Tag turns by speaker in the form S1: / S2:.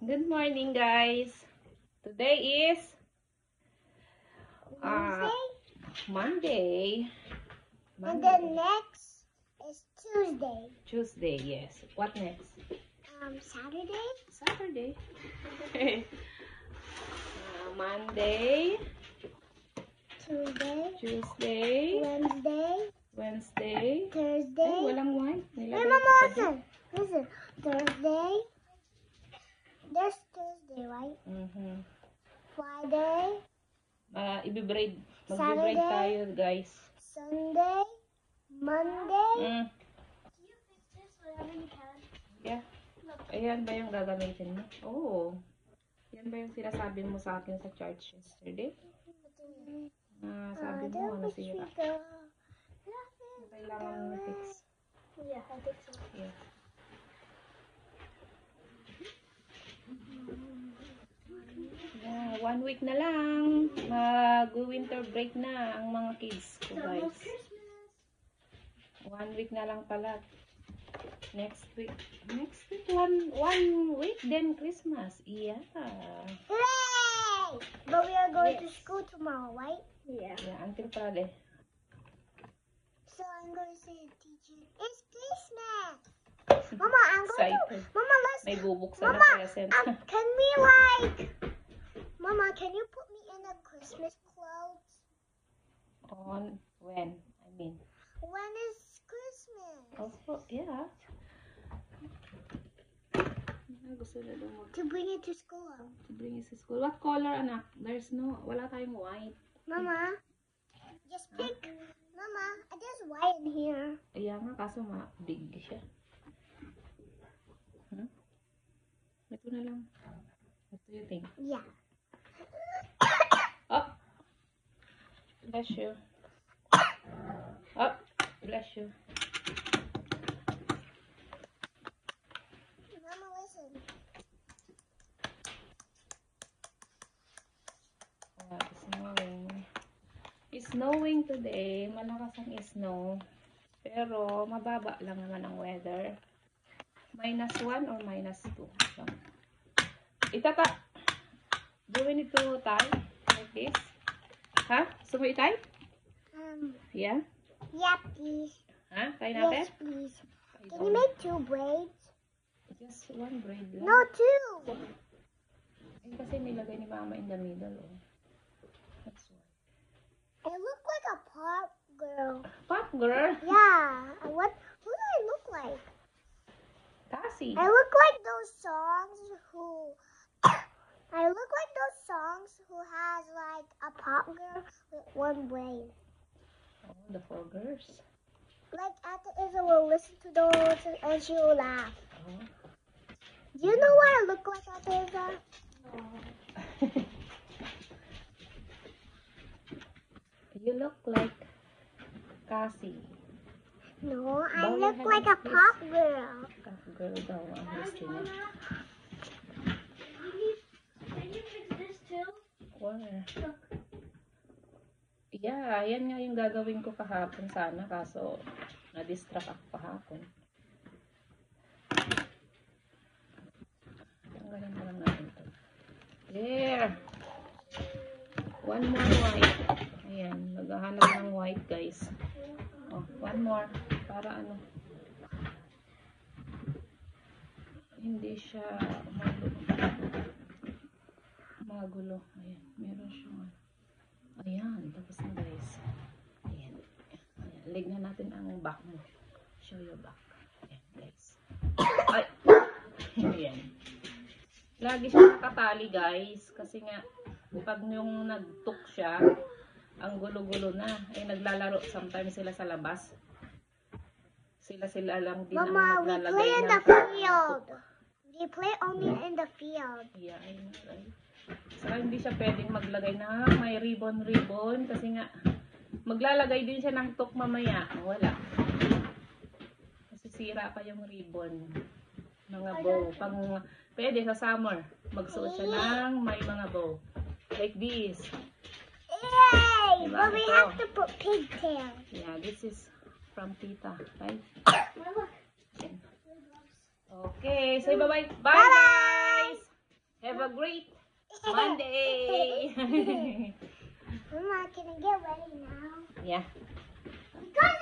S1: Good morning, guys. Today is Monday.
S2: And then next is Tuesday.
S1: Tuesday, yes. What next?
S2: Saturday.
S1: Saturday. Monday.
S2: Tuesday.
S1: Wednesday.
S2: Thursday.
S1: Ay, walang white.
S2: Hey,
S1: Nilagay
S2: Mama,
S1: ko pa dyan.
S2: listen. Thursday. There's Thursday, right? Friday.
S1: Ibibraid.
S2: Saturday.
S1: Mag-braid tayo, guys.
S2: Sunday. Monday.
S1: Can you fix this whenever you can? Yeah. Ayan ba yung gagamitin mo? Oh. Yan ba yung sinasabi mo sa akin sa church yesterday? Sabi mo, nasira. Kailangan mo fix.
S2: Yeah, I think so.
S1: Yeah. Yeah, 1 week na lang. Mag-winter break na ang mga kids ko, guys. 1 week na lang pala. Next week, one week, then Christmas. Yeah.
S2: Hooray! But we are going to school tomorrow, right? Yeah.
S1: Yeah, until Friday.
S2: So I'm going to say to teacher, it's Christmas. Mama, I'm going to. Mama, let's.
S1: May bubuksan
S2: Mama,
S1: na present.
S2: can we Mama, can you put me in a Christmas clothes?
S1: On when? I mean.
S2: When is Christmas?
S1: Also, yeah. Gusto na daw
S2: To bring it to school.
S1: to bring it to school. What color, anak? Wala tayong white.
S2: Mama, just pick. Mama, there's white in here.
S1: Ayan nga, kaso big siya. Ito na lang. What do you think?
S2: Yeah.
S1: Oh! Bless you. Oh! Bless you.
S2: Mama, listen.
S1: It's snowing. It's snowing today. Malakas ang snow. Pero, mababa lang naman ang weather. -1 or -2. So, do we need to tie like this? Huh? So, we tie? Yeah?
S2: Yeah, please.
S1: Huh? Tie natin?
S2: Yes, please. Can you make 2 braids?
S1: Just 1 braid lang.
S2: No, 2.
S1: Kasi nilagay ni Mama in the middle. Oh. That's why.
S2: I look like a pop girl.
S1: Pop girl?
S2: Yeah. Who do I look like?
S1: Cassie.
S2: I look like those songs who has like a pop girl with 1 braid.
S1: Oh, the 4 girls.
S2: Like after Izza will listen to those and she will laugh.
S1: Oh.
S2: Do you know what I look like after Izza?
S1: You look like Cassie.
S2: No, I
S1: Bow your
S2: look
S1: head
S2: like a
S1: like this.
S2: pop girl.
S1: Pop girl daw ang gusto niya.
S2: Can you fix this too?
S1: Where? Yeah, yan nga yung gagawin ko kahapon sana. Kaso, na-distract ako kahapon. Tanggalin na lang natin ito. There! 1 more white. Ayan, maghahanap ng white, guys. Oh, 1 more. Para ano. Hindi siya magulo. Ayan, meron siyang ayan, tapos na, guys. Ayan. Ayan, leg na natin ang back mo. Show your back. Ayan, guys. Ay! Ayan. Lagi siya nakatali, guys. Kasi nga, pag yung nag-took siya, ang gulo-gulo na. Eh, naglalaro sometimes sila sa labas. Sila lang din
S2: Mama,
S1: ang
S2: we
S1: naglalagay
S2: play in
S1: ng
S2: the field. We play only in the field.
S1: Yeah, I know, right? Saka hindi siya pwedeng maglagay na may ribbon kasi nga maglalagay din siya ng tok mamaya. Wala. Masisira pa yung ribbon. Mga bow. Pwede sa summer. Magsuot siya ng may mga bow. Like this.
S2: Yay!
S1: Diba?
S2: But we
S1: Ito.
S2: have to put pigtails.
S1: Yeah, this is from Tita. Right? Okay. Okay. Say bye-bye. Bye, guys! a great Monday.
S2: Mama, can I get ready now?
S1: Yeah.
S2: Because